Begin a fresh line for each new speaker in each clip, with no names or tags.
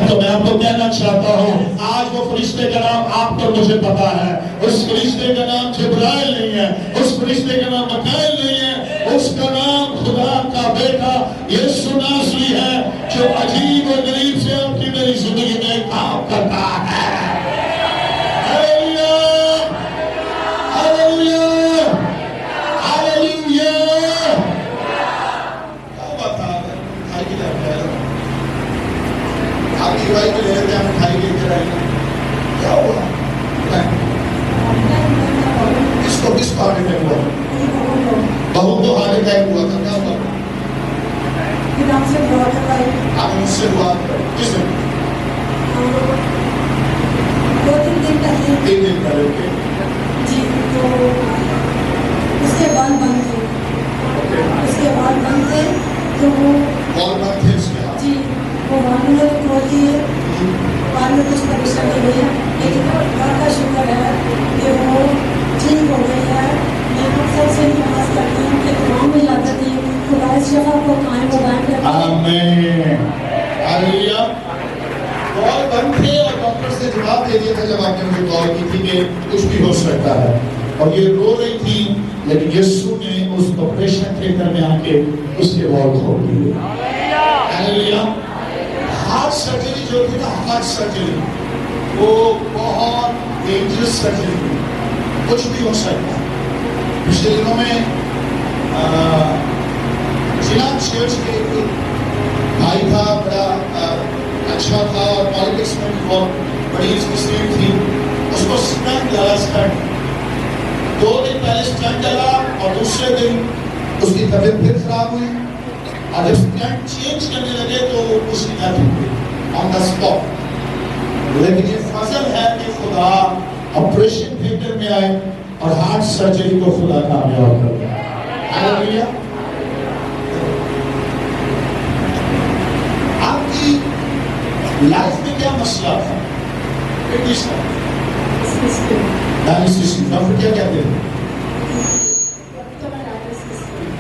تو میں آپ کو کہنا چاہتا ہوں آج وہ فرشتے کا نام آپ کو مجھے پتا ہے. اس فرشتے کا نام جبرائیل نہیں ہے, اس فرشتے کا نام مکائل نہیں ہے, اس کا نام خدا کا بیٹا یسوع ناصری ہے جو عجیب و غریب سے آپ کی میری زندگی میں کام کرتا ہے. کیا ہوا اس کو کس بارے میں ہوا؟ بہو کو ہارٹ اٹیک ہوا تھا, کیا ہوا؟ آپ مجھ سے دعا کریں. کس دن؟ 3 دن پہلے.
جی تو اس کے بعد بند تھے, اس کے بعد بند تھے تو وہ
بال بند تھے اس کے ہاتھ.
جی وہ معلوم ہے کھول دیے, بعد میں کچھ پریشانی ہوئی ہے, لیکن اللہ کا شکر ہے کہ وہ ٹھیک ہو گئی ہے. میں سب سے نماز کرتی ہوں کہ دعا میں یاد رکھتی ہوں خدا اس شفا کو قائم و دائم رکھے.
آمین. ہاللویا. بال بند تھے اور ڈاکٹر سے جواب دے دیا تھا جب آپ نے مجھے کال کی تھی کہ کچھ بھی ہو سکتا ہے, اور یہ رو رہی تھی, لیکن یسوع نے اس آپریشن تھیٹر میں آ کے اس کے بال کھول دیے. ہاللویا. ہارٹ سرجری جو تھی نا, ہارٹ سرجری وہ بہت ڈینجرس سرجری تھی, کچھ بھی ہو سکتا ہے. پچھلے دنوں میں ضلع چرچ کے بھائی تھا, بڑا اچھا تھا اور پالیٹکس میں بھی بہت بڑی اس کی سیٹ تھی. اس کو اسٹنٹ ڈالا, اسٹنٹ 2 دن پہلے اسٹنٹ ڈالا اور دوسرے دن اس کی طبیعت پھر خراب ہوئی, اور جب اسٹنٹ چینج کرنے لگے تو اس کی ڈیتھ ہو گئی آن دا اسپاٹ. لیکن یہ فضل ہے کہ خدا آپریشن تھیٹر میں آئے اور ہارٹ سرجری کو خدا کامیاب کر دیا. ہاللویا. آپ کی لائف میں کیا مسئلہ تھا؟ ڈائلسس. ڈاکٹر کیا کہتے ہیں؟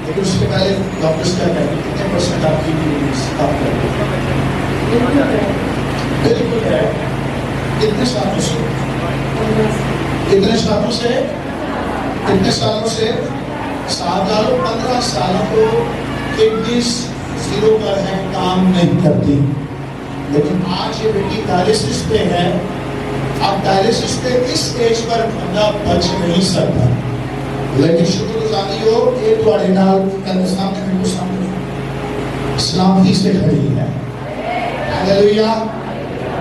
لیکن اس کے پہلے ڈاکٹرز کیا کہتے ہیں کتنے پرسنٹ آپ کی آپ کرتے ہیں؟ بالکل ہے. کتنے سالوں سے؟ کتنے سالوں سے؟ کتنے سالوں سے؟ 15 سالوں کو کڈنیز زیرو پر ہے, کام نہیں کرتی. لیکن آج یہ بیٹی ڈائلسس پہ ہے. اب ڈائلسس پہ اس ایج پر بندہ بچ نہیں سکتا, لیکن شکر گزاری ہو کہ تھوڑے نال سامنے میرے کو سامنے سلامتی سے کھڑی ہے. ہاللویا.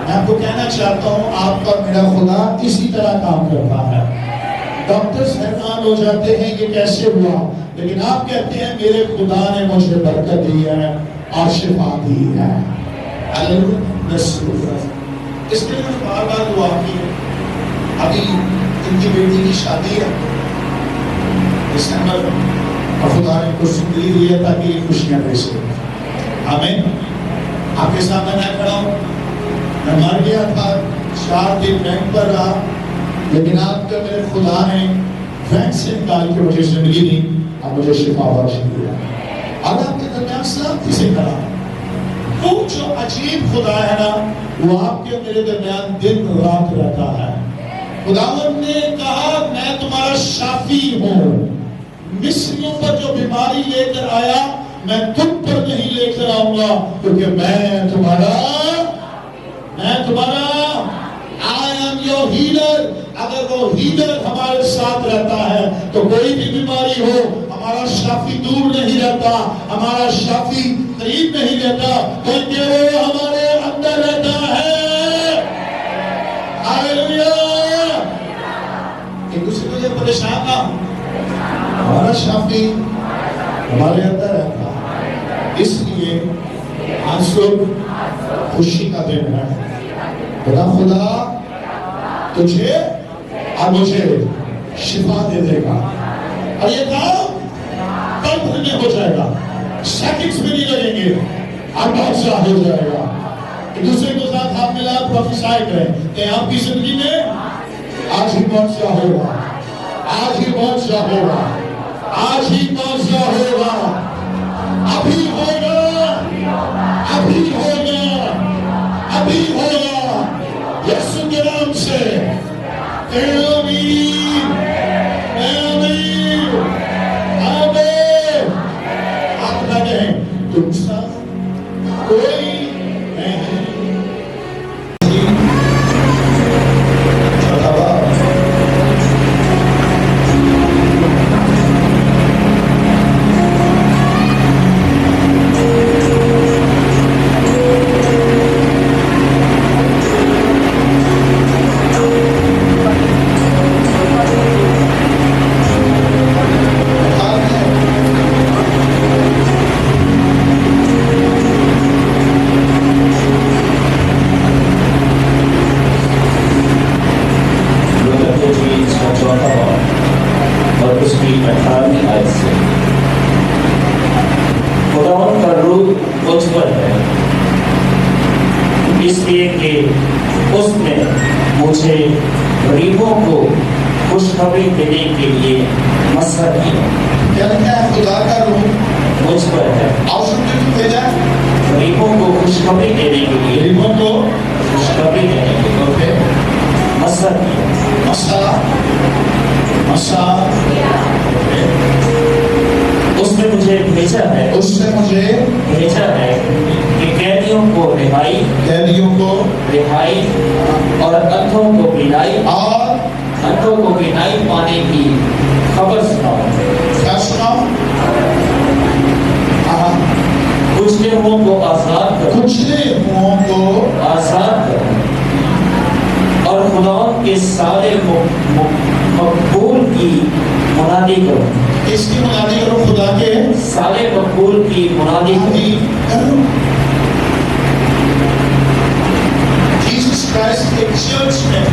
میں آپ کو کہنا چاہتا ہوں آپ کا میرا خدا اسی طرح کام کرتا ہے. ڈاکٹرز حیران ہو جاتے ہیں کہ کیسے ہوا, لیکن آپ کہتے ہیں میرے خدا نے مجھے برکت دی ہے اور شفا دی ہے. اس کے لیے بار بار دعا کی. ابھی ان کی بیٹی کی شادی ہے دسمبر میں, اور خدا نے کچھ زندگی دی ہے تاکہ یہ خوشیاں دے سکیں. آمین. آپ کے سامنے میں کھڑا ہوں, میں مر گیا تھا, 4 دن بینک پر رہا, لیکن آپ کا میرے خدا نے بینک سے نکال کے مجھے زندگی دی اور مجھے شفا بخش دیا. اور آپ کے درمیان سلامتی سے کھڑا. وہ جو عجیب خدا ہے نا, وہ آپ کے میرے درمیان دن رات رہتا ہے. خداوند نے کہا میں تمہارا شافی ہوں. مصریوں پر جو بیماری لے کر آیا میں تم پر نہیں لے کر آؤں گا, کیونکہ میں تمہارا I am your healer. اگر وہ ہیلر ہمارے ساتھ رہتا ہے تو کوئی بھی بیماری ہو, ہمارا شافی دور نہیں رہتا, ہمارا شافی قریب نہیں رہتا, بلکہ وہ ہمارے اندر رہتا ہے. ہاللویا. ایک دوسرے کو یہ پریشان نہ ہو, ہمارا شافی ہمارے اندر رہتا ہے. اس لیے آج صبح خوشی کا دن ہے. خدا تجھے اور مجھے شفا دے دے گا, اور یہ کام پل بھر میں ہو جائے گا, سیکنڈز بھی نہیں لگیں گے, اور بہت سا ہو جائے گا. ایک دوسرے کو ساتھ ہاتھ ملا پروفیسائی کریں کہ آپ کی زندگی میں آج ہی معجزہ ہوگا, آج ہی معجزہ ہوگا, آج ہی معجزہ ہوگا, ابھی ہوگا, ابھی ہوگا, ابھی ہوگا یسوع کے نام سے آمین آمین آمین آپ نہ کہیں تم سا کوئی نہیں چھوٹا باپ اس لیے کہ اس نے مجھے غریبوں کو خوشخبری دینے کے لیے مسئلہ کیا.
کیا لکھا ہے؟ خدا کا روح
مجھ پر ہے.
اور سن کے کیوں بھیجا ہے؟
غریبوں کو خوشخبری دینے کے لیے.
غریبوں کو
خوشخبری دینے کے لیے.
اوکے
مسئلہ کیا.
مسا
اس نے مجھے بھیجا ہے.
اس نے مجھے
بھیجا ہے کہ قیدیوں کو رہائی
قیدیوں کو
رہائی اور اندھوں کو بینائی
اور
اندھوں کو بینائی پانے کی خبر سناؤ.
کیا سناؤ؟
کچھ لوگوں کو آزاد کرو.
کچھ لوگوں کو
آزاد کرو اور خدا کے سارے مقبول کی منادی کرو.
اس کی منادی کرو. خدا کے
سارے مقبول کی منادی کرو.
جیسس کرائسٹ ایک چرچ میں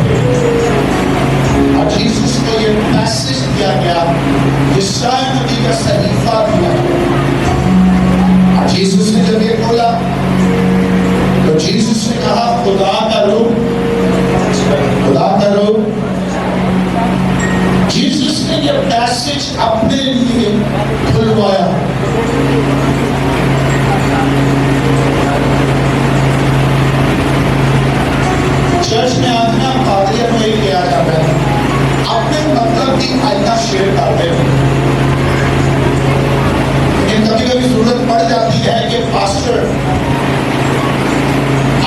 اور جیسس کو یہ میسج دیا گیا. یسایا نبی کا صحیفہ دیا گیا. اور جیسس نے جب یہ بولا تو جیسس نے کہا خدا کا روح خدا کا روح. جیسس نے یہ میسج اپنے لیے کھلوایا. چرچ میں آدمی پادریوں میں یہ کیا جاتا ہے اپنے مطلب کی آئندہ شیئر کرتے ہیں. لیکن کبھی کبھی ضرورت پڑ جاتی ہے کہ پاسٹر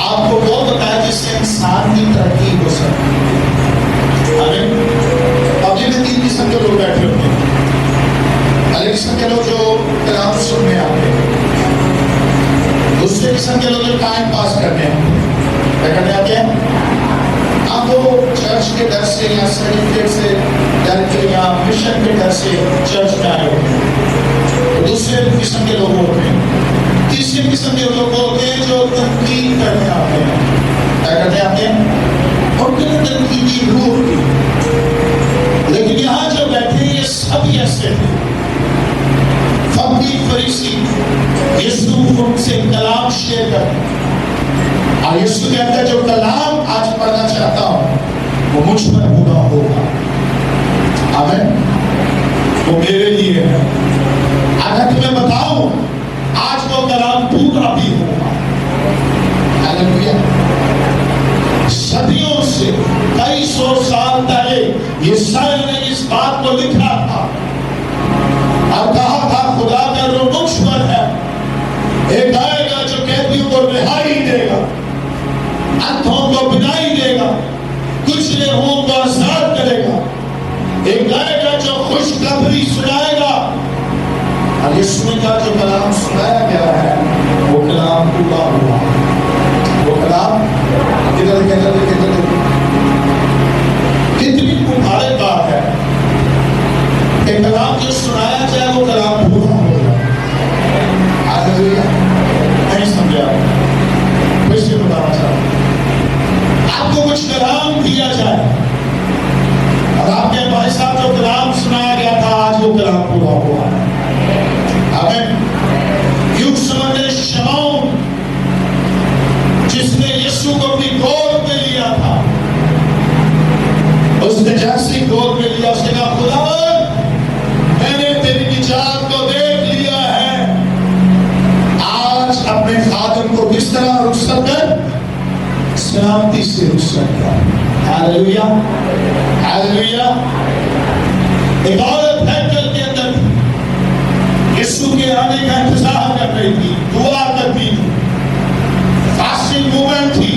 آپ کو وہ بتائے جس سے انسان کی ترقی ہو سکے. پبلک میں تین قسم کے لوگ بیٹھے ہوتے ہیں. پہلے قسم کے لوگ جو کلام سننے آتے ہیں. دوسرے قسم کے لوگ جو ٹائم پاس کرتے ہیں. کیا کرنے آتے ہیں؟ آپ وہ چرچ کے ڈر سے یا سرٹیفکیٹ سے ڈر کے یا مشن کے ڈر سے چرچ میں آئے ہوتے ہیں. دوسرے قسم کے لوگ ہوتے ہیں. تیسرے قسم کے لوگ ہوتے ہیں جو تنقید کرنے آتے ہیں. کیا کرنے آتے ہیں؟ اور تنقیدی روح ہوتی ہے. لیکن یہاں جو بیٹھے یہ سب ایسے ہیں. فقیر فریسی یسوع ان سے کلام شیئر کرتے ہیں. اور یسوع کہتا ہے جو کلام آج پڑھنا چاہتا ہوں وہ مجھ پر پورا ہوگا. آمین. وہ میرے لیے ہے. اگر تمہیں بتاؤں آج وہ کلام پورا بھی ہوگا. ہاللیلویا. صدیوں سے کئی سو سال پہلے یسایا نے اس بات کو لکھا تھا اور کہا تھا خدا کا روح مجھ پر ہے. ایک آئے گا جو قیدیوں کو رہائی دے گا, اندھوں کو بینائی دے گا, کچھ لوگوں کو آزاد کرے گا. ایک آئے گا جو خوشخبری سنائے گا. اور یسوع کا جو کلام سنایا گیا ہے وہ کلام پورا ہوا. وہ کلام کتنی مبارک بات ہے کہ کلام جو سنایا جائے وہ کلام پورا ہوگا. ہاللیلویا. نہیں سمجھا؟ پھر سے بتانا چاہتا آپ کو کچھ کلام دیا جائے اور آپ کے بھائی صاحب جو کلام سنایا گیا تھا آج وہ کلام پورا ہوا. آمین. یوں سمجھے شمعون جس نے یسوع کو اپنی گود میں لیا تھا, اس نے جیسی گود میں لیا اس نے کہا خدا میں نے تیری نجات کو دیکھ لیا ہے. آج اپنے خادم کو کس طرح رخصت کر سلامتی سے رخصت کر. Hallelujah hallelujah. عبادت ہیکل کے اندر یسوع کے آنے کا انتظار کر رہی تھی, دعا کرتی تھی, فاسٹنگ موومنٹ تھی,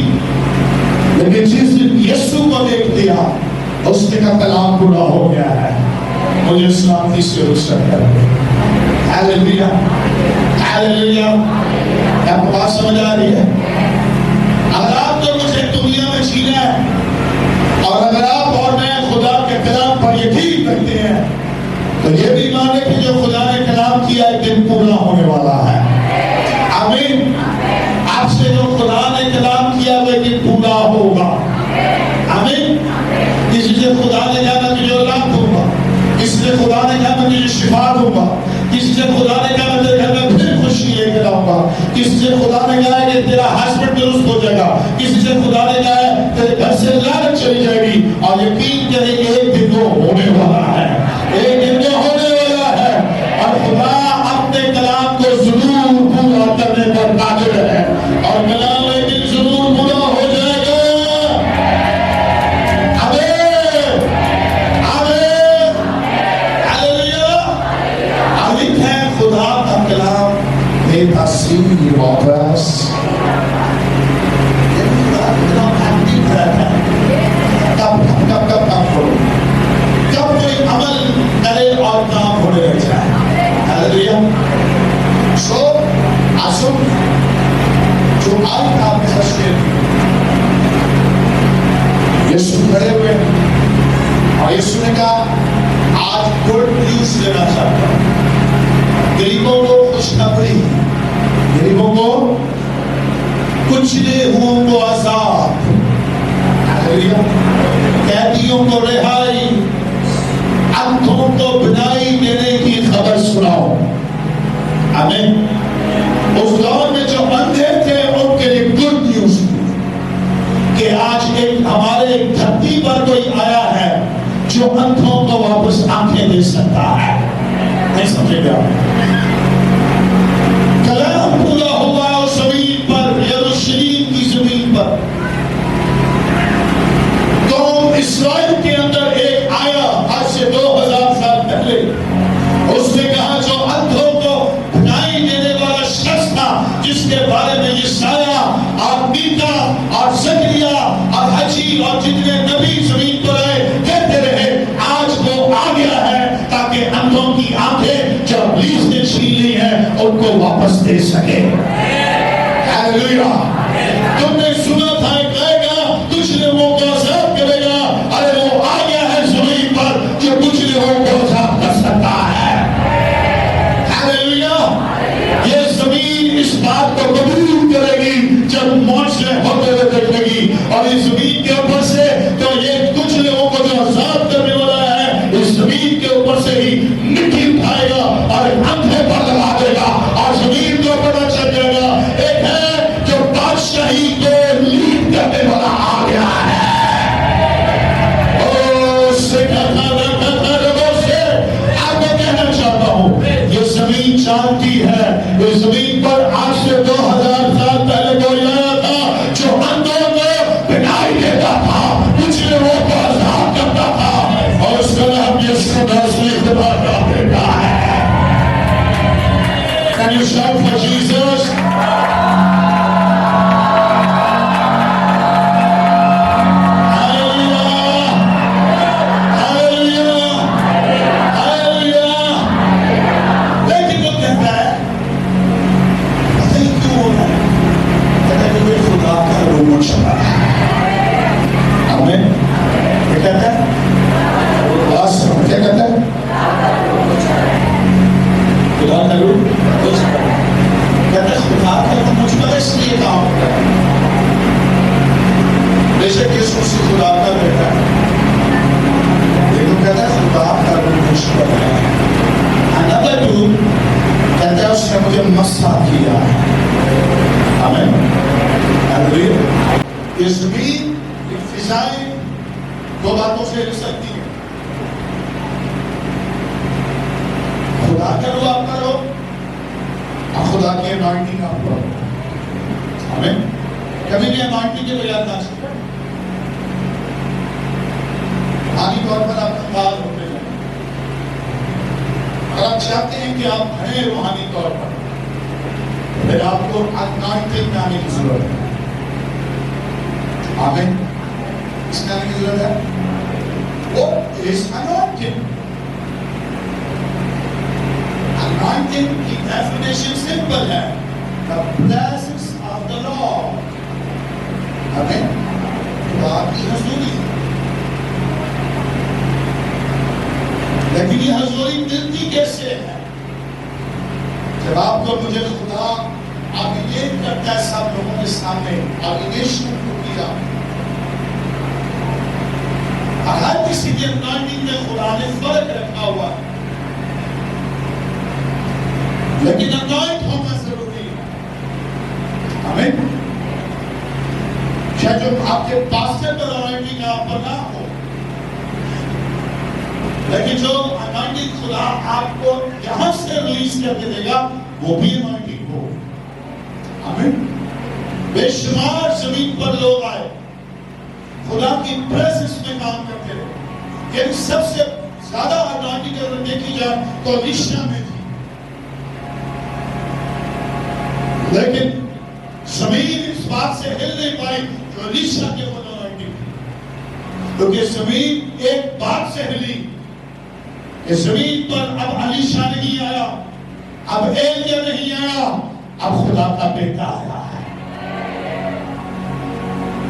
لیکن جس دن یسوع کو دیکھ لیا اس نے کا کلام پورا ہو گیا ہے, مجھے سلامتی سے رخصت کر. Hallelujah hallelujah. آپ کو بات سمجھ آ رہی ہے؟ اگر آپ تو مجھے دنیا میں جینا ہے اور اگر آپ اور میں خدا کے کلام پر یقین کرتے ہیں تو یہ بھی مانے کہ جو خدا نے کلام کیا ایک دن پورا ہونے والا ہے. آمین. آپ سے جو خدا نے کلام کیا وہ ایک دن پورا ہوگا. آمین. کسی سے خدا نے کہا میں تجھے اولاد دوں گا, کسی سے خدا نے کہا میں تجھے شفا دوں گا, کسی سے خدا نے کہا میں تیرے گھر میں پھر خوشی لے کر آؤں گا, کسی سے خدا نے کہا کہ تیرا ہسبینڈ درست ہو جائے گا, کسی سے خدا نے کہا ہے تیرے گھر سے لعنت چلی جائے گی. اور یقین کریں کہ ایک دن وہ ہونے والا ہے, ایک دن وہ ہونے والا ہے. اور خدا اپنے کلام کو ضرور پورا کرنے پر قادر ہے, اور کلام ایک دن ضرور پورا ہو جائے گا. آمین آمین ہاللویا. آمین ہے. خدا کا کلام بے تاثیر واپس کب کوئی عمل کرے اور کام ہونے لگ جائے. ہاللویا. سو آسم جو آج آپ کے ساتھ یسوع کھڑے ہوئے اور یسوع نے کہا آج گڈ نیوز دینا چاہتا ہوں, غریبوں کو خوشخبری, غریبوں کو کچلے ہوئوں کو آزاد, قیدیوں کو رہائی, اندھوں کو بینائی دینے کی خبر سناؤ. آمین. اس دور میں جو اندھے تھے ان کے لیے گڈ نیوز کہ آج ایک ہمارے دھرتی پر کوئی آیا ہے جو اندھوں کو واپس آنکھیں دے سکتا ہے. نہیں سمجھے گا؟ کلام پورا ہوا اس زمین پر, یروشلیم کی زمین پر. قوم اسرائیل کے اندر ایک آیا آج سے 2000 سال پہلے, اس نے کہا جو اندھوں کو بھلائی دینے والا شخص تھا جس کے بارے میں یسایہ اور میکا اور زکریا اور حجی اور جتنے نبی زمین پر آئے کہتے رہے, آج وہ آ گیا ہے تاکہ اندھوں کی آنکھیں جو ابلیس نے چھین لی ہیں ان کو واپس دے سکے. ہاللویا. تم نے سنا تھا کہے گا کچھ لوگوں کو آزاد کرے گا, ارے وہ آ گیا ہے زمین پر جو کچھ لوگوں کو آزاد کر سکتا ہے. ہاللویا. یہ زمین اس بات کو قبول کرے گی جب معاشرے ہوتے ہوئے دیکھے گی, اور اس زمین کے اوپر سے تو یہ کچھ لوگوں کو جو آزاد کرنے والا ہے اس زمین کے اوپر سے ہی مٹی اٹھائے گا اور اندھے پر لگا دے گا اور زمین کے اوپر چل جائے گا. ایک ہے جو بادشاہی کو لیڈ کرنے والا آ گیا ہے. آپ کو کہنا چاہتا ہوں یہ زمین جانتی ہے, اس زمین پر آج سے 2000 سال پہلے کوئی آیا تھا جو اندھوں کو بینائی دیتا تھا, کچھ لوگوں کو آزاد کرتا تھا, اور اس کا نام یسوع ناصری خدا کا بیٹا ہے. Can you shout for Jesus? یہ زمین فضائیں دو باتوں سے ہل سکتی ہیں, خدا کا رو آپ کرو اور خدا کی انوائٹنگ آپ کرو. آمین. کبھی بھی انوائنٹنگ کے بغیر نہ چلے. روحانی طور پر آپ کنگال ہوتے ہیں. اگر آپ چاہتے ہیں کہ آپ بڑھیں روحانی طور پر، پھر آپ کو انوائنٹنگ میں آنے کی ضرورت ہے. آمین. اس میں آنے کی ضرورت ہے. What is anointing? Anointing کی definition simple ہے. The presence of the Lord. آمین. خدا کی حضوری. لیکن یہ حضوری ملتی کیسے ہے؟ جب آپ کو مجھے خدا آبیگیٹ کرتا ہے سب لوگوں کے سامنے، آبیگیشن کو کیا. ہر کسی کے انوائنٹنگ میں خدا نے فرق رکھا ہوا ہے، لیکن انوائنٹ ہونا ضروری ہے. آمین. کیا جو آپ کے پاسٹر پر انوائنٹنگ آپ پر نہ ہو، لیکن جو انوائنٹنگ خدا آپ کو یہاں سے ریلیز کر کے دے گا وہ بھی انوائنٹنگ ہو. آمین. بے شمار زمین پر لوگ آئے، خدا کی پریزنس میں کام کرتے رہے. کہ سب سے زیادہ انوائنٹنگ اگر دیکھی جائے تو الیشا میں تھی، لیکن زمین اس بات سے ہل نہیں پائی جو الیشا کے اوپر انوائنٹنگ تھی. کیونکہ زمین ایک بات سے ہلی کہ زمین پر اب الیشا نہیں آیا، اب ایلیا نہیں آیا، اب خدا کا بیٹا آیا ہے.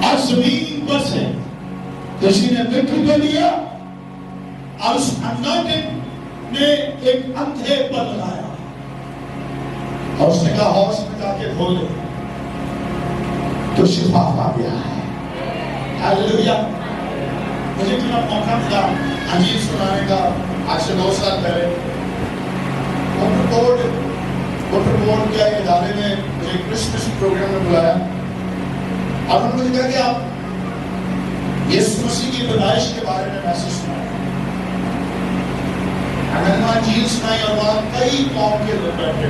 اور زمین پر سے کسی نے وکٹری کو لیا اور اس انوائنٹنگ نے ایک اندھے پر لگایا اور اس نے کہا ہاؤس میں جا کے کھولے تو شفا آ گیا ہے. ہاللیلویا. مجھے اتنا موقع ملا انجیل سنانے کا آج سے 2 سال پہلے. واٹر بورڈ کے ادارے میں مجھے کرسمس پروگرام میں بلایا اور انہوں نے مجھے کہا کہ آپ یسوع مسیح کی پیدائش کے بارے میں میسج سنائیں. میں نے انجیل سنائی اور وہاں کئی قوم کے لوگ بیٹھے،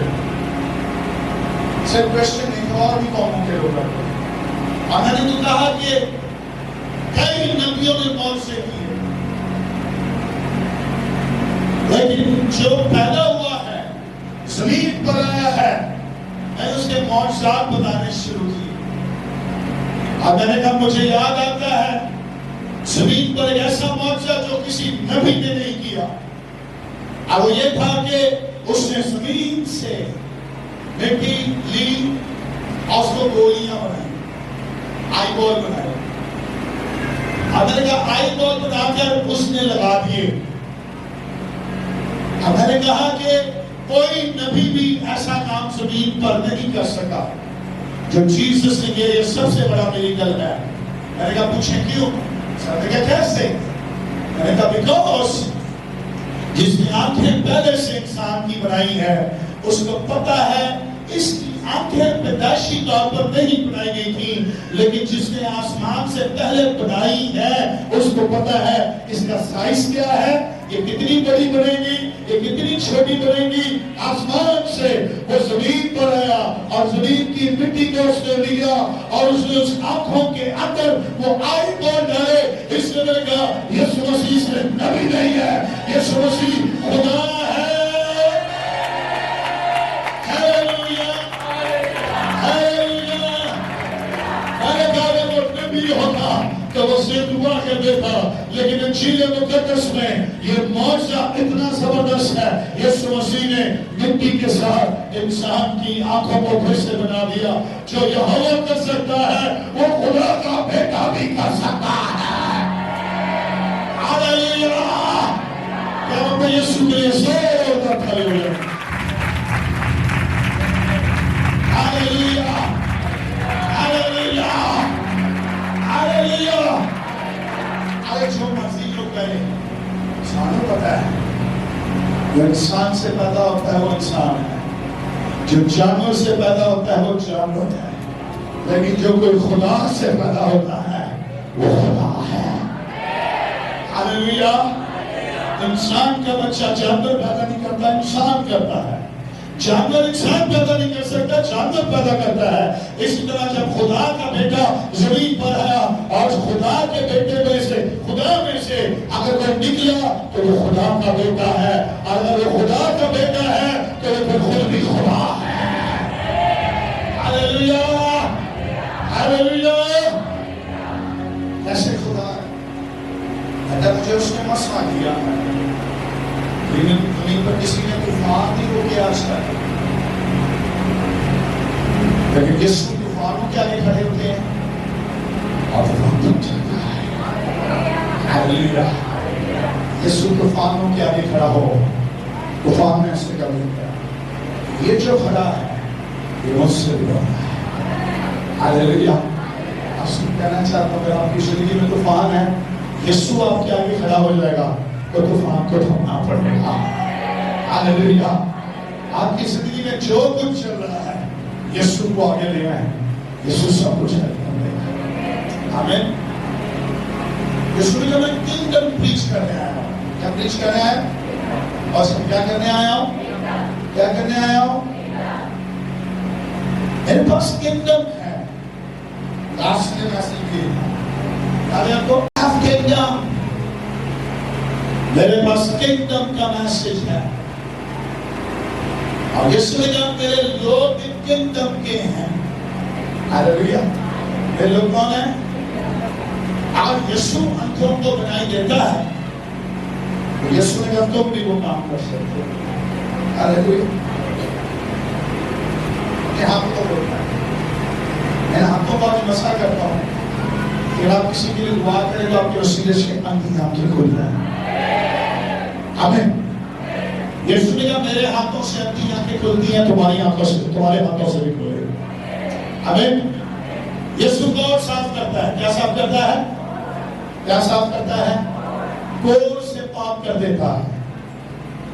صرف کرسچن نہیں اور بھی قوموں کے لوگ بیٹھے. اور میں نے تو کہا کہ کئی نبیوں نے معجزے کیے، لیکن جو پیدا ہوا ہے زمین پر آیا ہے، میں اس کے معجزات بتانے شروع کیے. اور میں نے کہا مجھے یاد آتا ہے زمین پر ایک ایسا معجزہ جو کسی نبی نے نہیں کیا، اور وہ یہ تھا کہ اس نے زمین سے مٹی لی اور اس کو گولیاں بنائی، آئی بال بنائی. اور میں نے کہا آئی بال بنا کر اس نے لگا دیے. اور میں نے کہا کہ کوئی نبی بھی ایسا کام زمین پر نہیں کر سکا جو جیسس نے کیا. یہ سب سے بڑا میریکل ہے. میں نے کہا پوچھیں کیوں؟ سر نے کہا کیسے؟ میں نے کہا بیکاز جس نے آنکھیں پہلے سے انسان کی بنائی ہے اس کو پتا ہے اس کی آنکھیں پیدائشی طور پر نہیں بنائی گئی تھی، لیکن جس نے آسمان سے پہلے بنائی ہے اس کو پتا ہے اس کا سائز کیا ہے، یہ کتنی بڑی بنے گی، یہ کتنی چھوٹی بنے گی. آسمان سے وہ زمین پر آیا اور زمین کی مٹی کو اس نے لیا اور اس نے اس آنکھوں کے اندر وہ آئی بال ڈالے. اس نے کہا یسوع مسیح سے نبی نہیں ہے، یسوع مسیح خدا ہے. ہوتا تو وہ سے دعا کر دیتا، لیکن انجیل مقدس میں یہ معجزہ اتنا زبردست ہے. یسوع مسیح نے مٹی کے ساتھ انسان کی آنکھوں کو پھر سے بنا دیا. جو یہوہ کر سکتا ہے وہ خدا کا بیٹا بھی کر سکتا ہے. ہاللیلویا. کیا ہم یسوع کے لیے زور کا کھڑے ہوئے؟ ہاللیلویا ہاللیلویا ہاللیلویا. ارے جو مرضی لوگ کرے، انسان کو پتا ہے جو انسان سے پیدا ہوتا ہے وہ انسان ہے، جو جانور سے پیدا ہوتا ہے وہ جانور ہے، لیکن جو کوئی خدا سے پیدا ہوتا ہے وہ خدا ہے. ہاللیلویا. انسان کا بچہ جانور پیدا نہیں کرتا، انسان کرتا ہے. جانور انسان پیدا نہیں کر سکتا، جانور پیدا کرتا ہے. اسی طرح جب خدا کا بیٹا زمین پر آیا اور خدا کے بیٹے میں سے، خدا میں سے اگر وہ نکلا تو وہ خدا کا بیٹا ہے، اور اگر وہ خدا کا بیٹا ہے تو وہ پھر خود بھی خدا ہے. ہاللیلویا، ہاللیلویا. ایسے خدا ہے. اگر مجھے اس نے مسئلہ کیا ہے، لیکن زمین پر کسی نے طوفان نہیں روکے آج تک، لیکن یسوع طوفانوں کے آگے کھڑے ہوتے ہیں اور طوفان تھم جاتا ہے. ہاللیلویا. یسوع طوفانوں کے آگے کھڑا ہو، طوفان میں سے کبھی نہیں. یہ جو کھڑا ہے یہ مجھ سے بھی ہونا ہے. ہاللیلویا. آپ سے کہنا چاہتا ہوں، اگر آپ کی زندگی میں طوفان ہے، یسوع آپ کے آگے کھڑا ہو جائے گا تو طوفان کو تھمنا پڑے گا. ہاللیلویا. آپ کی زندگی میں جو کچھ چل رہا ہے، یسوع کو آگے لینا ہے، یسوع سب کچھ ہے. آمین. یسوع نے میں کینگڈم پریچ کرنے آیا ہوں. کیا پریچ کرنے آیا؟ اور سب کیا کرنے آیا ہوں؟ کیا کرنے آیا ہوں؟ میرے پاس کینگڈم ہے. لاسٹ نے میسج کیا ہے آپ کو، کینگڈم. میرے پاس کینگڈم کا میسج ہے. اور اس میں جب میرے لوگ کینگڈم کے ہیں. ہاللیلویا. میرے لوگ کون ہیں؟ آج یسوع انتوں کو بنائی دیتا ہے، یسوع نے کہا تم بھی وہ کام کر سکتے ہو. ہاللیلویا. اپنے ہاتھوں کو بولتا ہے. میں ہاتھوں کو آج مسا کرتا ہوں کہ آپ کسی کے لیے دعا کریں تو آپ کے وسیلے سے اندھی آنکھیں کھل جائیں. آمین. یسوع نے کہا میرے ہاتھوں سے اندھی آنکھیں کھلتی ہیں، تمہاری آنکھوں سے، تمہارے ہاتھوں سے بھی کھلے. آمین. یسوع کو صاف کرتا ہے. کیا صاف کرتا ہے؟ کیا صاف کرتا ہے؟ کوڑ سے پاک کر دیتا ہے.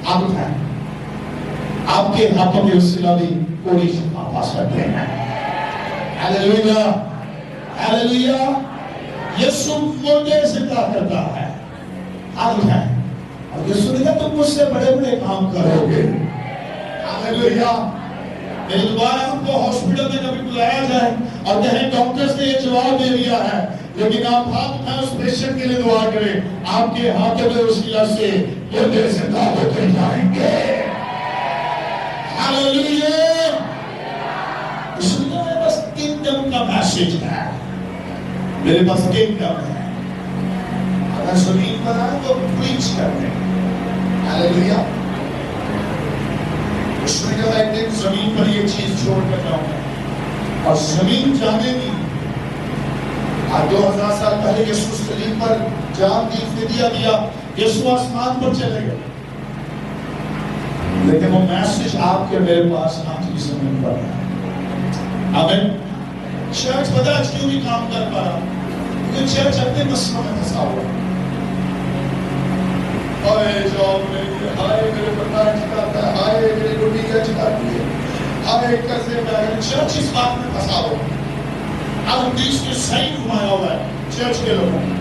آپ اٹھائیں. آپ کے ہاتھوں کے وسیلہ بھی کوڑی سے پاک کرتے ہیں. ہاللیلویا، ہاللیلویا. یسوع مردے سے زندہ کرتا ہے. ہاتھ اٹھائیں. اور یسوع نے کہا تم مجھ سے بڑے بڑے کام کرو گے. ہاللیلویا. میری دعا ہے ہم کو ہاسپٹل میں کبھی بلایا جائے اور کہیں ڈاکٹرز نے یہ جواب دے دیا ہے، لیکن آپ ہاتھ اٹھائیں اس پیشنٹ کے لیے دعا کریں. آپ کے ہاتھوں کے وسیلہ سے مردے زندہ ہوتے جائیں گے. ہاللیلویا. اس لیے میرے پاس کینگڈم کا میسج ہے. میرے پاس کینگڈم ہے. اگر زمین پر آئے تو پریچ کرتے ہیں. ہاللیلویا. اس نے کہا ایک دن زمین پر یہ چیز چھوڑ کر جاؤں گا اور زمین جانے گی. آج 2000 سال پہلے یسوع صلیب پر جان دی، فدیہ دیا، یسوع آسمان پر چلے گئے، لیکن وہ میسج آپ کے میرے پاس آج کی زمین پر ہے. آمین. چرچ پتہ آج کیوں نہیں کام کر پا رہا؟ کیونکہ چرچ اپنے مسئلوں میں پھنسا ہوا ہے. ہائے جاب نہیں، ہائے میرے پردہ چکاتا ہے، ہائے میری گڈیاں چکاتی ہے، ہائے قرضے پہ آگے. چرچ اس بات میں پھنسا ہوا ہے. اب ہم دیش کے صحیح گھمایا ہوا ہے چرچ کے لوگوں نے.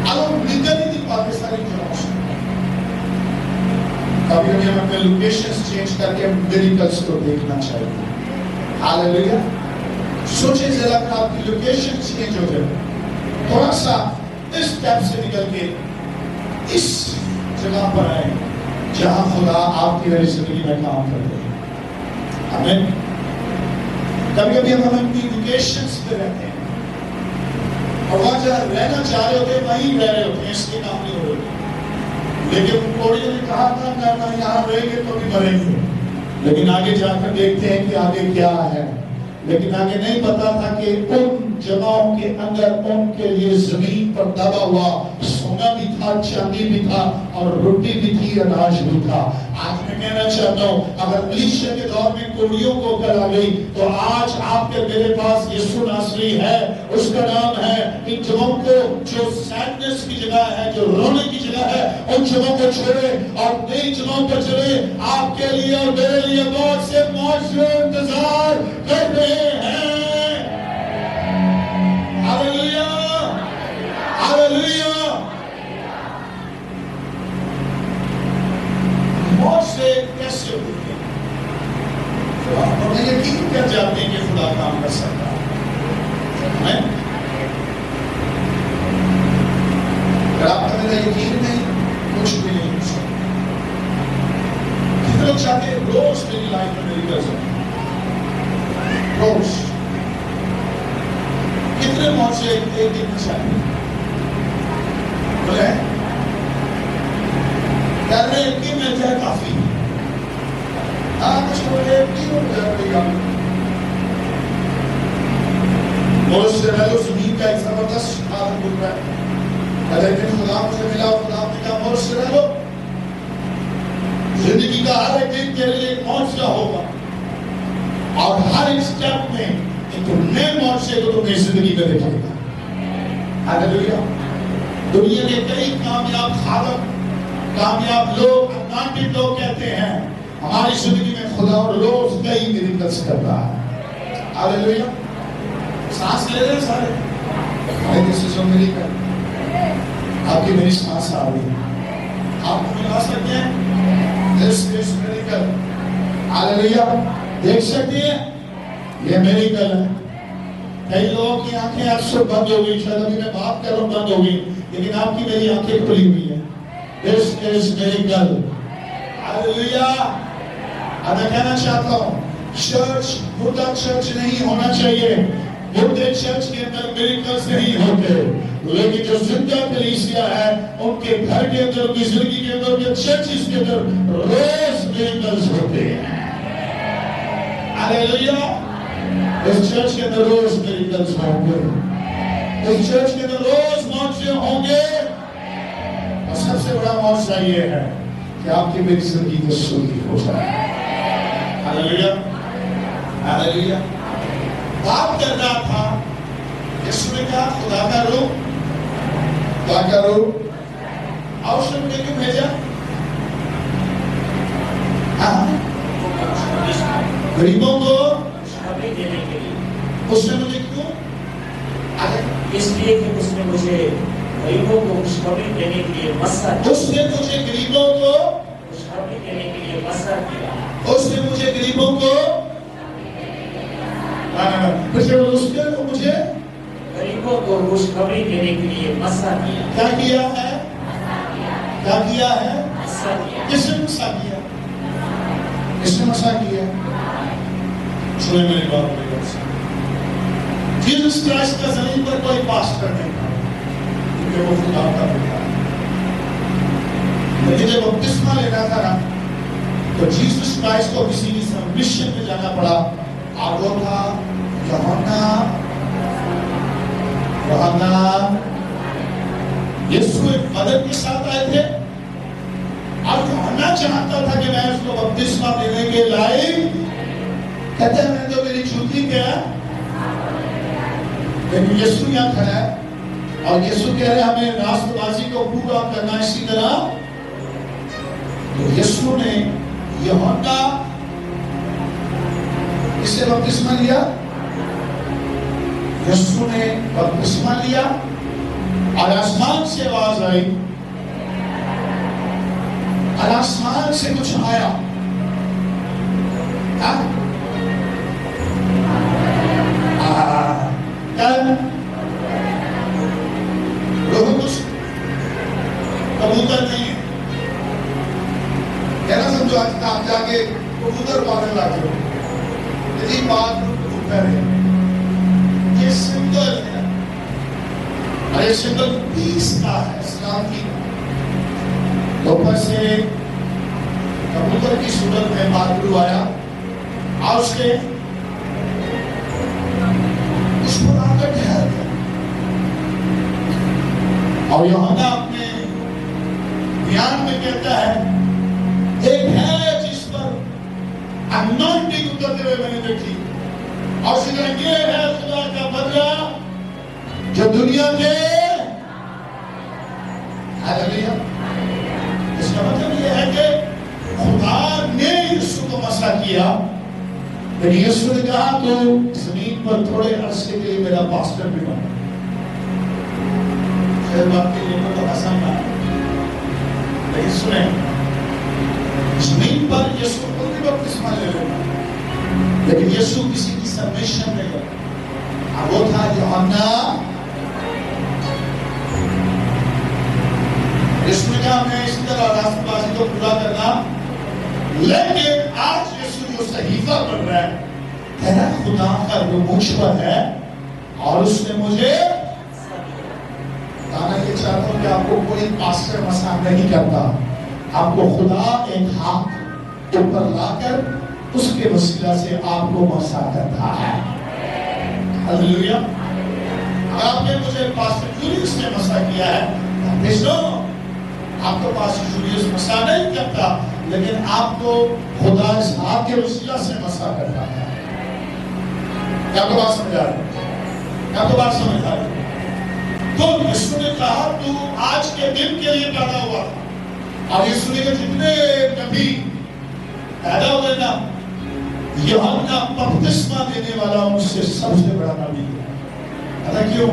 اب ہم نکل ہی نہیں پاتے ساری جگہوں سے. کبھی کبھی ہم اپنے لوکیشنز چینج کر کے میریکلز کو دیکھنا چاہیے. ہاللیلویا. سوچیں ذرا کہ آپ کی لوکیشن چینج ہو جائے، تھوڑا سا اس اسٹیپ سے نکل کے اس جگہ پر آئے جہاں خدا آپ کی میری زندگی میں کام کر رہے ہیں. آمین. کبھی کبھی ہم اپنی لوکیشنز پہ رہتے ہیں اور وہاں جہاں رہنا چاہ رہے ہوتے ہیں وہیں رہ رہے ہوتے ہیں، اس کے کام نہیں ہو رہے. لیکن کوڑیوں نے کہا تھا کرنا یہاں رہیں گے تو بھی مریں گے، لیکن آگے جا کر دیکھتے ہیں کہ آگے کیا ہے. لیکن آگے نہیں پتا تھا کہ ان جگہوں کے اندر ان کے لیے زمین پر دبا ہوا سونا بھی تھا، چاندی بھی تھا، اور روٹی بھی تھی، اناج بھی تھا. آج میں کہنا چاہتا ہوں اگر ملیشیا کے دور میں کوڑیوں کو کر آ گئی تو آج آپ کے میرے پاس یسوع ناصری ہے. اس کا نام ہے. ان جگہوں کو جو سیڈنس کی جگہ ہے، جو رونے کی جگہ ہے، ان جگہوں کو چھوڑے اور نئی جگہوں پر چلے. آپ کے لیے اور میرے لیے بہت سے معاشرے انتظار کر رہے ہیں. ہاللیلویا، ہاللیلویا. معاشرے کیسے ہوتے ہیں؟ موت سے ایک دن چاہیے بولے یار ایک دن مل جائے کافی ہاں کچھ بولے ایک دن ہو جائے بہت سے رہو زمین کا ایک زبردست آدم بول رہا ہے لیکن خدا مجھے ملا خدا نے کہا بہت سے رہو زندگی کا ہر ایک دن تیرے لیے معجزہ ہوگا اور ہر ایک سٹیپ میں ایک نئے معجزے کو تمہیں زندگی میں دیکھے گا ہاللیلویا دنیا کے کئی کامیاب خادم کامیاب لوگ انانٹیڈ لوگ کہتے ہیں ہماری زندگی میں خدا اور روز کئی میریکلز کر رہا ہے ہاللیلویا سانس لے رہے سارے دس از میریکل آپ کی میری سانس آ رہی ہے آپ کو ملا سکتے ہیں دس از میریکل ہاللیلویا دیکھ سکتے ہیں یہ میریکل ہے کئی لوگوں کی آنکھیں اب سے بند ہو گئی شاید ابھی میں بات کر رہا ہوں بند ہو گئی لیکن آپ کی میری آنکھیں کھلی ہوئی ہیں دس از میریکل ہاللیلویا اب میں کہنا چاہتا ہوں چرچ مردہ چرچ نہیں ہونا چاہیے مردے چرچ کے اندر میریکلز نہیں ہوتے لیکن جو زندہ کلیسیا ہے ان کے گھر کے اندر ان کی زندگی کے اندر کے چرچز کے اندر روز میریکلز ہوتے ہیں ہاللیلویا اس چرچ کے اندر روز میریکلز ہوں گے اس چرچ کے اندر روز معجزے ہوں گے اور سب سے بڑا معجزہ یہ ہے کہ آپ کی میری زندگی کو سنی ہو جائے ہاللیلویا ہاللیلویا بات کرنا تھا یسوع نے کہا خدا کا روح کیا کرو اور اس نے مجھے کیوں بھیجا غریبوں کو اس نے مجھے کیوں
اس لیے کہ اس نے مجھے غریبوں کو خوشخبری دینے کے لیے مسا کیا
اس نے مجھے غریبوں کو
خوشخبری دینے کے لیے مسا کیا
اس نے مجھے غریبوں کو مجھے
غریبوں کو خوشخبری دینے کے لیے مسا کیا
کیا کیا ہے کیا کیا ہے
مسا کیا
کس نے مسا کیا کس نے مسا کیا سنیں میری بات میری بات سے جیسس کرائسٹ کا زمین پر کوئی پاسٹر نہیں تھا کیونکہ وہ خدا کا بیٹا ہے لیکن جب بپتسمہ لینا تھا نا تو جیسس کرائسٹ کو کسی کی سبمشن میں جانا پڑا اور وہ تھا یوحنا یسوع ایک مدد کے ساتھ آئے تھے اور یوحنا چاہتا تھا کہ میں اس کو بپتسمہ دینے کے لائق کہتے ہیں میں تو میری چھوٹی کیا لیکن یسوع یہاں کھڑا ہے اور یسوع کہہ رہے ہمیں راست بازی کو پورا کرنا اسی طرح تو یسوع نے یوحنا کس سے بپتسمہ لیا یسوع نے بپتسمہ لیا اور آسمان سے آواز آئی اور آسمان سے کچھ آیا روح کچھ کبوتر نہیں ہے کہنا سمجھو آج آپ جا کے کبوتر پالنے لاتے ہو یعنی بات کبوتر ہے یہ سمبل ہے اور یہ سمبل پیس کا ہے اسلام کی اوپر سے کبوتر کی صورت میں بادلو آیا اور اس کے اس پر آ کر ٹھہر گیا اور یوحنا اپنے بیان میں کہتا ہے ایک ہے جس پر انانٹنگ اترتے ہوئے میں نے دیکھی اور اس طرح یہ ہے خدا کا بدلہ جو دنیا کے ہاللیلویا اس کا مطلب یہ ہے کہ خدا نے یسوع کو مسا کیا لیکن یسوع نے کہا تو زمین پر تھوڑے عرصے کے لیے میرا پاسٹر بھی بنا خیر بات کے لوگوں کو آسان نہ لیکن سنیں زمین پر یسوع کو بھی بپتسمہ لے لینا لیکن یسوع کسی کی سبمیشن نہیں کرتا اب وہ تھا یوحنا یسوع نے کہا میں اسی طرح راست بازی کو پورا کرنا لیکن آج یسوع جو صحیفہ بن رہا ہے تیرا خدا کا جو مجھ پر ہے اور اس نے مجھے کوئی پاسٹر مسا نہیں کرتا، آپ کو خدا ایک ہاتھ اوپر لا کر اس کے وسیلہ سے آپ کو مسا کرتا ہے۔ ہلیلویا۔ آپ نے مجھے پاسٹر جولیس نے مسا کیا ہے، آپ کو پاسٹر جولیس مسا نہیں کرتا، لیکن آپ کو خدا اس ہاتھ کے وسیلہ سے مسا کرتا ہے۔ کیا تو بات سمجھا رہے ہیں؟ کیا تو بات سمجھا رہے ہیں؟ تو یسوع نے کہا تو آج کے دن کے لیے پیدا ہوا، اور یسوع نے کہا جتنے نبی پیدا ہوئے نا، یوحنا بپتسمہ دینے والا ان سے سب سے بڑا نبی ہے۔ پتہ کیوں؟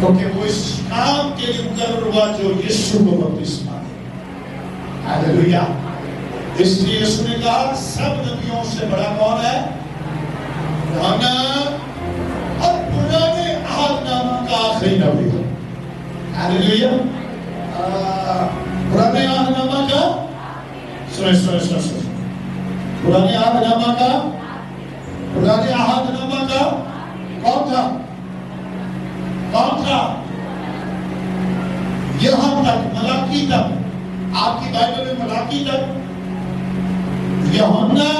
کیونکہ وہ اس کام کے لیے مقرر ہوا جو یسوع کو بپتسمہ دے۔ ہلیلویا۔ اس لیے یسوع نے کہا سب نبیوں سے بڑا کون ہے؟ یوحنا، اور پرانے عہد نامہ کا آخری نبی ہے۔ ہلیلویا۔ پرانے عہد نامہ کا سنیں پرانے عہد نامہ کا کون تھا؟ یہاں تک ملاکی تک، آپ کی بائبل میں ملاکی تک یوحنا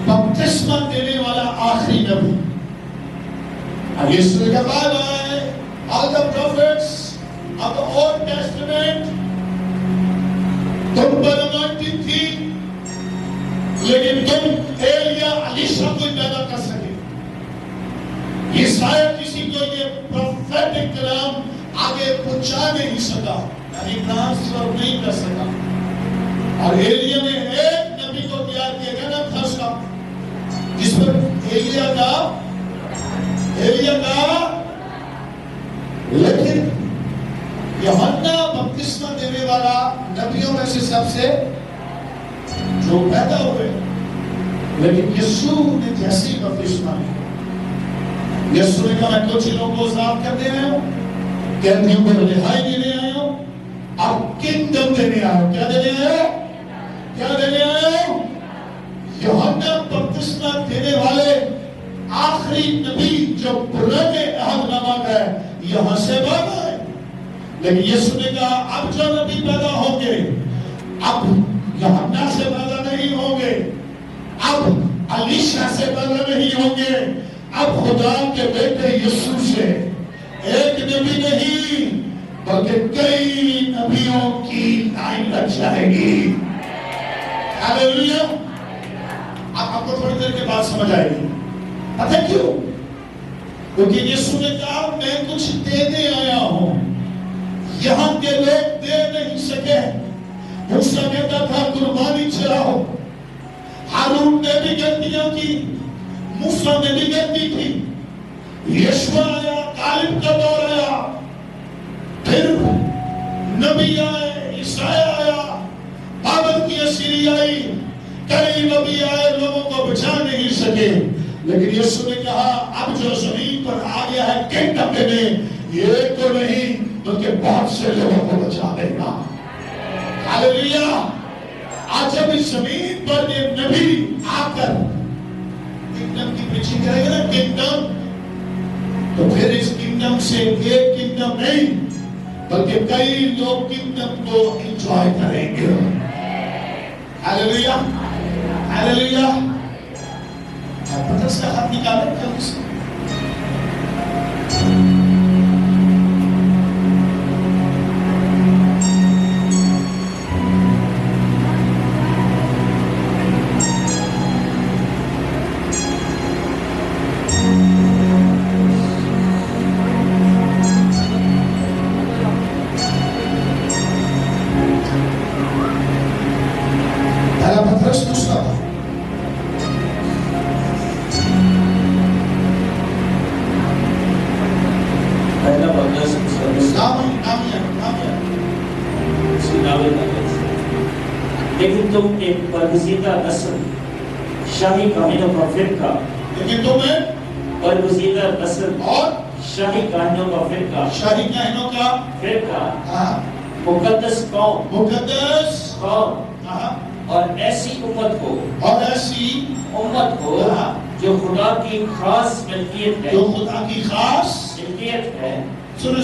بپتسمہ دینے والا آخری نبی۔ اب یسوع کے بعد آئے all the prophets of the Old Testament، تم پر anointed تھی، لیکن تم ایلیا الیشا کو پیدا کر سکے۔ یہ شاید کسی کو یہ پروفیٹک کلام آگے پہنچا نہیں سکا، یعنی ٹرانسفر نہیں کر سکا۔ اور ایلیا نے ایک نبی کو تیار کیا، کیا نام تھا اس کا؟ جس پر ایلیا کا لیکن یوحنا بپتسمہ دینے والا نبیوں میں سے سب سے جو پیدا ہوئے، لیکن یسوع نے جیسی بپتسمہ دی، یسوع نے کہا میں کچھ لوگوں کو صاف کر دے رہا ہوں، قیدیوں کو رہائی دینے آیا ہوں، اور کingdom دینے آیا ہوں۔ کیا دینے آیا ہوں؟ کیا دینے آیا ہوں؟ یوحنا بپتسمہ دینے والے آخری نبی جو پرانے عہد نامہ کا ہے، یہاں سے بعد آئے، لیکن یسوع نے کہا اب جو نبی پیدا ہوں گے، اب یوحنا سے پیدا نہیں ہوں گے، اب الیشا سے پیدا نہیں ہوں گے، اب خدا کے بیٹے یسوع سے ایک نبی نہیں بلکہ کئی نبیوں کی لائن لگ جائے گی۔ ہلیلویا۔ آپ کو تھوڑی دیر کے بعد سمجھ آئے گی۔ پتہ کیوں؟ کیونکہ یسوع نے کہا میں کچھ دینے آیا ہوں، یہاں کے لوگ دے نہیں سکے۔ موسیٰ کہتا تھا قربانی چڑھاؤ، ہارون نے بھی غلطیاں کی، موسیٰ نے بھی غلطی کی، یشوع آیا، کالب کا دور آیا، پھر نبی آئے، عیسائی آیا، بابل کی اسیری آئی، کئی نبی آئے، لوگوں کو بچا نہیں سکے، لیکن یسوع نے کہا اب جو زمین پر آ گیا ہے کingdom دینے، یہ ایک کو نہیں بلکہ بہت سے لوگوں کو بچا دے گا۔ ہلیلویا۔ آج جب اس زمین پر یہ نبی آ کر کingdom کی پریچنگ کرے گا نا، کingdom، تو پھر اس کingdom سے ایک کingdom نہیں بلکہ کئی لوگ کingdom کو انجوائے کریں گے۔ ہلیلویا۔ ہلیلویا۔ پترس کا خط نکالیں کیا اس کو؟ پہلا پترس دوسرا تھا۔
لیکن تم ایک برگزیدہ نسل، شاہی کہانیوں کا فرقہ،
لیکن تمہیں
برگزیدہ نسل
اور
شاہی کہانیوں کا فرقہ،
شاہی کہانیوں کا
فرقہ، مقدس قوم،
مقدس
قوم، اور ایسی امت کو،
اور ایسی
امت کو جو خدا کی خاص ملکیت ہے،
جو خدا کی خاص
ملکیت ہے،
سنیں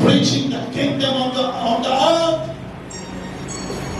preaching the kingdom of the earth।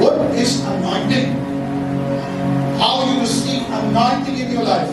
What is anointing? How you receive anointing in your life?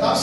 10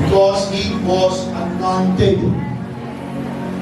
because he was anointed।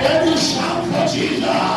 Can you shout for Jesus?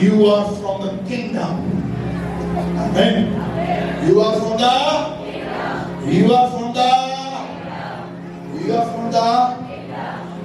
You are from the kingdom. Amen. You are from the You are from the You are from the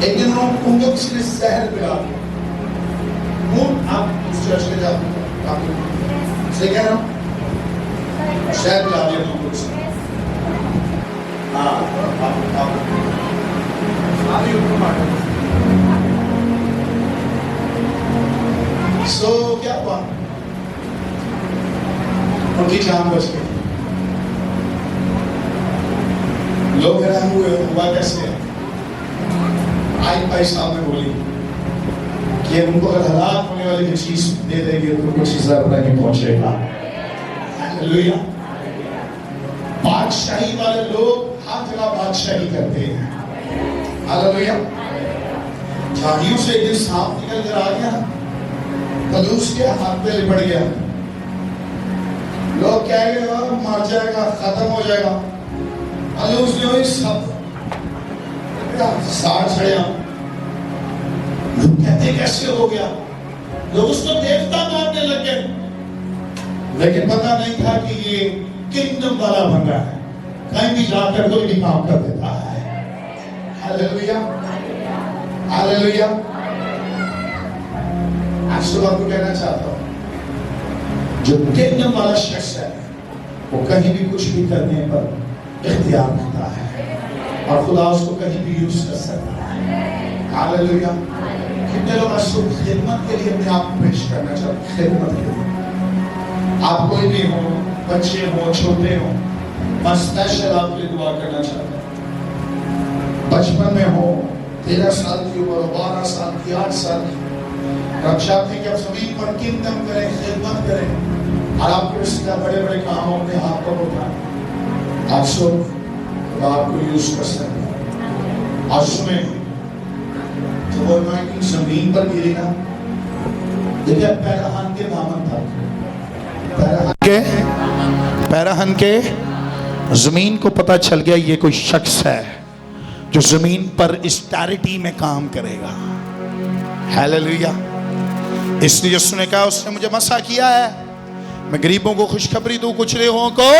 ایک دن ان کو کسی نے زہر پلا دیا. آپ اس church میں جاتے ہیں صحیح کہہ رہا ہوں, زہر پلا دیا تم کو. سو کیا ہوا, ان کی جان بچ گئی. لوگ حیران ہوئے ہوا کیسے. آئی بھائی صاحب نے بولی کہ ان کو اگر ہلاک ہونے والی چیز دے دے گی تو کچھ ضرر نہیں پہنچے گا. ہاللیلویا. بادشاہی والے لوگ ہر جگہ بادشاہی کرتے ہیں. ہاللیلویا. جھاڑیوں سے ایک دن سانپ نکل کر آ گیا, پلوس کے ہاتھ پہ لپٹ گیا. لوگ کہہ گئے مر جائے گا, ختم ہو جائے گا. پلوس نے ہوئی سب ساڑھ چھڑیا. لوگ کہتے کیسے ہو گیا, لوگ اس کو دیوتا ماننے لگے, لیکن پتہ نہیں تھا کہ یہ کنگڈم والا بندہ ہے, کہیں بھی جا کر کوئی بھی کام کر دیتا ہے. ہاللیلویا. ہاللیلویا. آج صبح کو کہنا چاہتا ہوں, جو کنگڈم والا شخص ہے وہ کہیں بھی کچھ بھی کرنے پر اختیار کرتا ہے, اور خدا اس کو کہیں بھی یوز کر سکتا ہے. ہاللیلویا. کتنے لوگ آج صبح خدمت کے لیے اپنے آپ کو پیش کرنا چاہتے ہیں. خدمت کے لیے آپ کوئی بھی ہو, بچے ہو, چھوٹے ہو, میں اسپیشل آپ کے لیے دعا کرنا چاہتا ہوں. بچپن میں ہو, 13 سال کی عمر ہو, 12 سال کی, 8 سال کی, آپ چاہتے ہیں کہ آپ زمین پر کingdom کریں, خدمت کریں, اور آپ کے رشتہ بڑے بڑے کام اپنے ہاتھ پر اٹھائیں. آپ سب آپ کو یوز کر سکتے ہیں. آج سنیں, جب وہ انوائٹنگ زمین پر گری نا, دیکھیں پیراہن کے دامن تھا, پیراہن کے زمین کو پتا چل گیا یہ کوئی شخص ہے جو زمین پر اس چیریٹی میں کام کرے گا. ہاللیلویا. اس لیے یسوع نے کہا اس نے مجھے مسا کیا ہے, میں غریبوں کو خوشخبری دوں, کچھ لوگوں کو.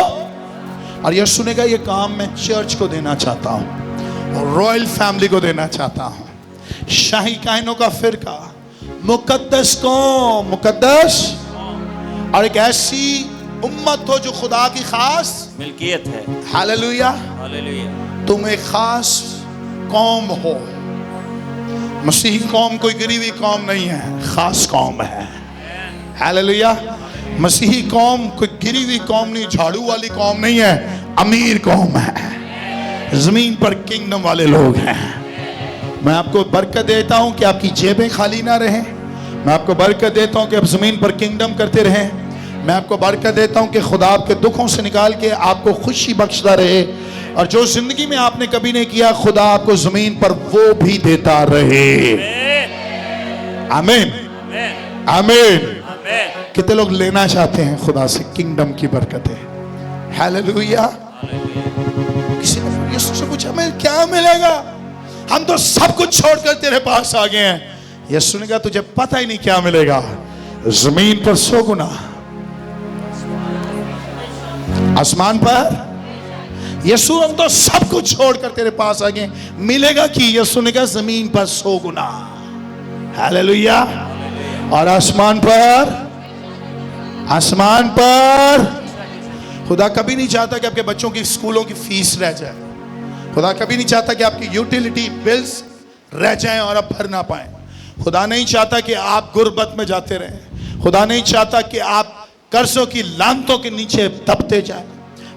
اور یسوع نے کہا یہ کام میں چرچ کو دینا چاہتا ہوں, اور رائل فیملی کو دینا چاہتا ہوں. شاہی کائنوں کا فرقہ, مقدس قوم, مقدس, اور ایک ایسی امت ہو جو خدا کی خاص
ملکیت ہے.
ہاللیلویا.
ہاللیلویا.
تم ایک خاص قوم ہو. مسیحی قوم کوئی گریوی قوم نہیں ہے, خاص قوم ہے. ہاللیلویا. مسیحی قوم کوئی گری ہوئی قوم نہیں, جھاڑو والی قوم نہیں ہے, امیر قوم ہے. زمین پر کنگڈم والے لوگ ہیں. میں آپ کو برکت دیتا ہوں کہ آپ کی جیبیں خالی نہ رہیں. میں آپ کو برکت دیتا ہوں کہ آپ زمین پر کنگڈم کرتے رہیں. میں آپ کو برکت دیتا ہوں کہ خدا آپ کے دکھوں سے نکال کے آپ کو خوشی بخشتا رہے, اور جو زندگی میں آپ نے کبھی نہیں کیا خدا آپ کو زمین پر وہ بھی دیتا رہے. آمین. آمین. کتنے لوگ لینا چاہتے ہیں خدا سے کنگڈم کی برکتیں. ہاللیلویا. کسی نے یسوع سے پوچھا میں کیا ملے گا, ہم تو سب کچھ چھوڑ کر تیرے پاس آ گئے ہیں. یسوع نے کہا تجھے پتہ ہی نہیں کیا ملے گا, زمین پر 100 گنا, آسمان پر. یسوع ہم تو سب کچھ چھوڑ کر تیرے پاس آ گئے, ملے گا کہ یسوع نے کہا زمین پر 100 گنا. ہاللیلویا. اور آسمان پر, آسمان پر خدا کبھی نہیں چاہتا کہ آپ کے بچوں کی اسکولوں کی فیس رہ جائے. خدا کبھی نہیں چاہتا کہ آپ کی یوٹیلیٹی بلز رہ جائیں اور آپ بھر نہ پائیں. خدا نہیں چاہتا کہ آپ غربت میں جاتے رہیں. خدا نہیں چاہتا کہ آپ قرضوں کی لانتوں کے نیچے دبتے جائیں.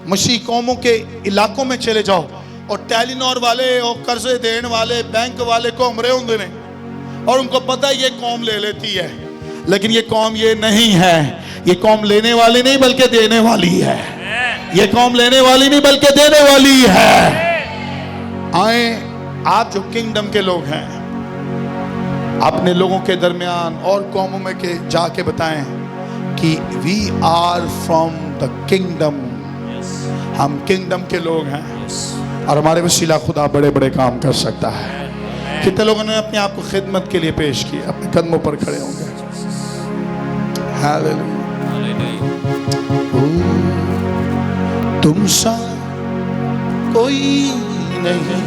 مسیح قوموں کے علاقوں میں چلے جاؤ اور ٹیلی نور والے اور قرضے دینے والے بینک والے قوم رہے ہوں نے, اور ان کو پتہ ہے یہ قوم لے لیتی ہے, لیکن یہ قوم یہ نہیں ہے. یہ قوم لینے والی نہیں بلکہ دینے والی ہے. یہ قوم لینے والی نہیں بلکہ دینے والی ہے. آئیں آپ جو کنگڈم کے لوگ ہیں اپنے لوگوں کے درمیان اور قوموں میں کے جا کے بتائیں کہ we are from the kingdom. ہم کنگڈم کے لوگ ہیں, اور ہمارے وسیلہ خدا بڑے بڑے کام کر سکتا ہے. کتنے لوگوں نے اپنے آپ کو خدمت کے لیے پیش کیا, اپنے قدموں پر کھڑے ہوں گے. ہاللیلویا. تم سا کوئی نہیں,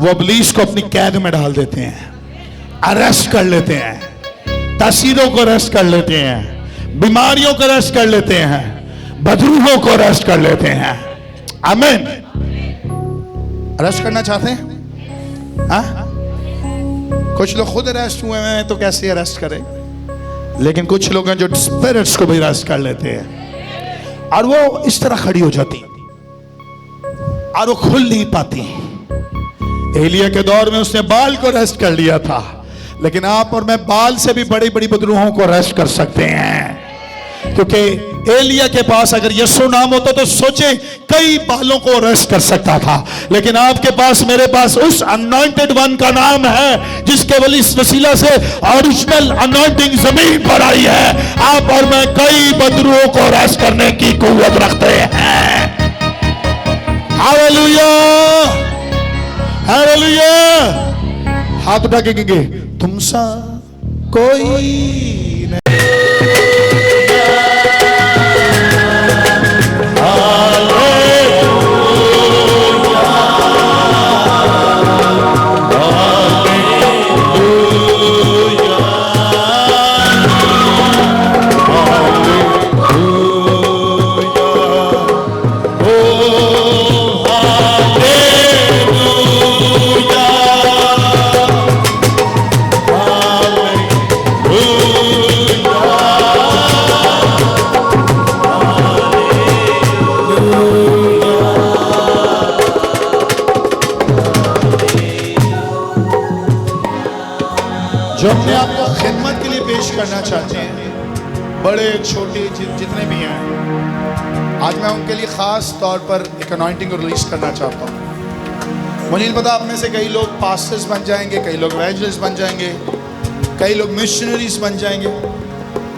وہ ابلیس کو اپنی قید میں ڈال دیتے ہیں, اریسٹ کر لیتے ہیں, تاثیروں کو اریسٹ کر لیتے ہیں, بیماریوں کو اریسٹ کر لیتے ہیں, بدروحوں کو اریسٹ کر لیتے ہیں. آمین. اریسٹ کرنا چاہتے ہیں؟ ہاں, کچھ لوگ خود اریسٹ ہوئے ہیں تو کیسے اریسٹ کریں, لیکن کچھ لوگ ہیں جو اسپرٹس کو بھی اریسٹ کر لیتے ہیں اور وہ اس طرح کھڑی ہو جاتی اور وہ کھل نہیں پاتی. ایلیا کے دور میں اس نے بال کو اریسٹ کر لیا تھا, لیکن آپ اور میں بال سے بھی بڑی بڑی بدروحوں کو اریسٹ کر سکتے ہیں, کیونکہ ایلیا کے پاس اگر یسوع نام ہوتا تو سوچیں کئی بالوں کو اریسٹ کر سکتا تھا, لیکن آپ کے پاس, میرے پاس اس انوائنٹڈ ون کا نام ہے جس کے وسیلہ سے اوریجنل انوائنٹنگ زمین پر آئی ہے. آپ اور میں کئی بدروحوں کو اریسٹ کرنے کی قوت رکھتے ہیں. Hallelujah, hallelujah. ہاتھ اٹھا کے کہیں گے تم سا کوئی نہیں. جو ہم نے آپ کو خدمت کے لیے پیش کرنا چاہتے ہیں, بڑے چھوٹے جتنے بھی ہیں, آج میں ان کے لیے خاص طور پر ایک انوائنٹنگ کو ریلیز کرنا چاہتا ہوں. مجھے نہیں پتا آپ میں سے کئی لوگ پاسٹرز بن جائیں گے, کئی لوگ ایونجلسٹ بن جائیں گے, کئی لوگ مشنریز بن جائیں گے,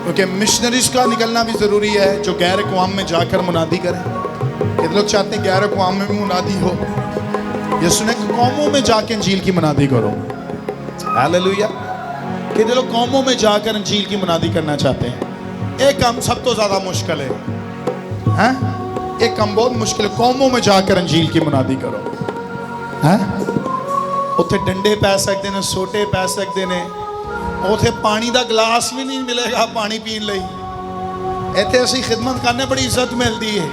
کیونکہ مشنریز کا نکلنا بھی ضروری ہے جو غیر اقوام میں جا کر منادی کریں. کتنے لوگ چاہتے ہیں غیر اقوام میں بھی منادی ہو؟ یسوع نے قوموں میں جا کے انجیل کی منادی کرو. ہاللویا. کتنے لوگ قوموں میں جا کر انجیل کی منادی کرنا چاہتے ہیں؟ ایک کام سب تو زیادہ مشکل ہے, ہاں, ایک کام بہت مشکل ہے, قوموں میں جا کر انجیل کی منادی کرو. ہاں, اتھے ڈنڈے پی سکتے ہیں, سوٹے پی سکتے ہیں, اتھے پانی دا گلاس بھی نہیں ملے گا پانی پین لئی. ایتھے ایسی خدمت کرنے بڑی عزت ملتی ہے,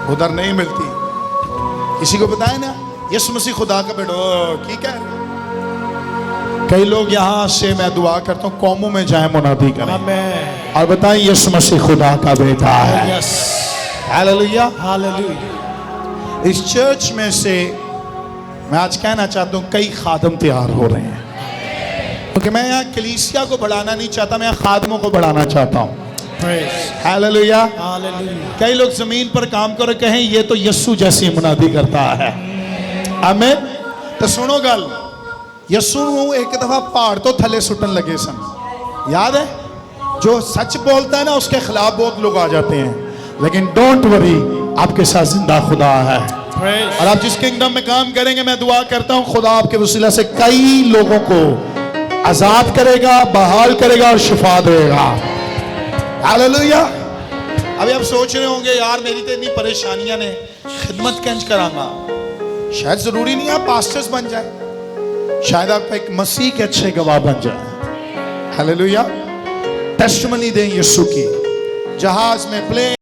ادھر نہیں ملتی. کسی کو بتائیں نا یسوع مسیح خدا کا بیٹا, کی کہہ رہے ہیں؟ کئی لوگ یہاں سے میں دعا کرتا ہوں قوموں میں جائیں منادی کریں اور بتائیں یسوع مسیح خدا کا بیٹا ہے. Hallelujah, hallelujah. اس چرچ میں سے میں آج کہنا چاہتا ہوں کئی خادم تیار ہو رہے ہیں, کیونکہ میں یہاں کلیسیا کو بڑھانا نہیں چاہتا, میں یہاں خادموں کو بڑھانا چاہتا ہوں. ہاللویا. کئی لوگ زمین پر کام کرو کہیں یہ تو یسوع جیسی منادی کرتا ہے. آمین. تو سنو گل, یسوع ایک دفعہ پہاڑ تو تھلے سٹن لگے سن, یاد ہے؟ جو سچ بولتا ہے نا اس کے خلاف بہت لوگ آ جاتے ہیں, لیکن ڈونٹ وری, آپ کے ساتھ زندہ خدا ہے. اور آپ جس کنگڈم میں کام کریں گے, میں دعا کرتا ہوں خدا آپ کے وسیلہ سے کئی لوگوں کو آزاد کرے گا, بحال کرے گا اور شفا دے گا. ہاللویا. ابھی آپ سوچ رہے ہوں گے یار میری تو اتنی پریشانیاں نے, خدمت کنج کرانا. شاید ضروری نہیں آپ پاسٹرز بن جائیں, شاید آپ ایک مسیح کے اچھے گواہ بن جائیں. ہاللویا. ٹیسٹمنی دیں یسوع کی, جہاز میں پلین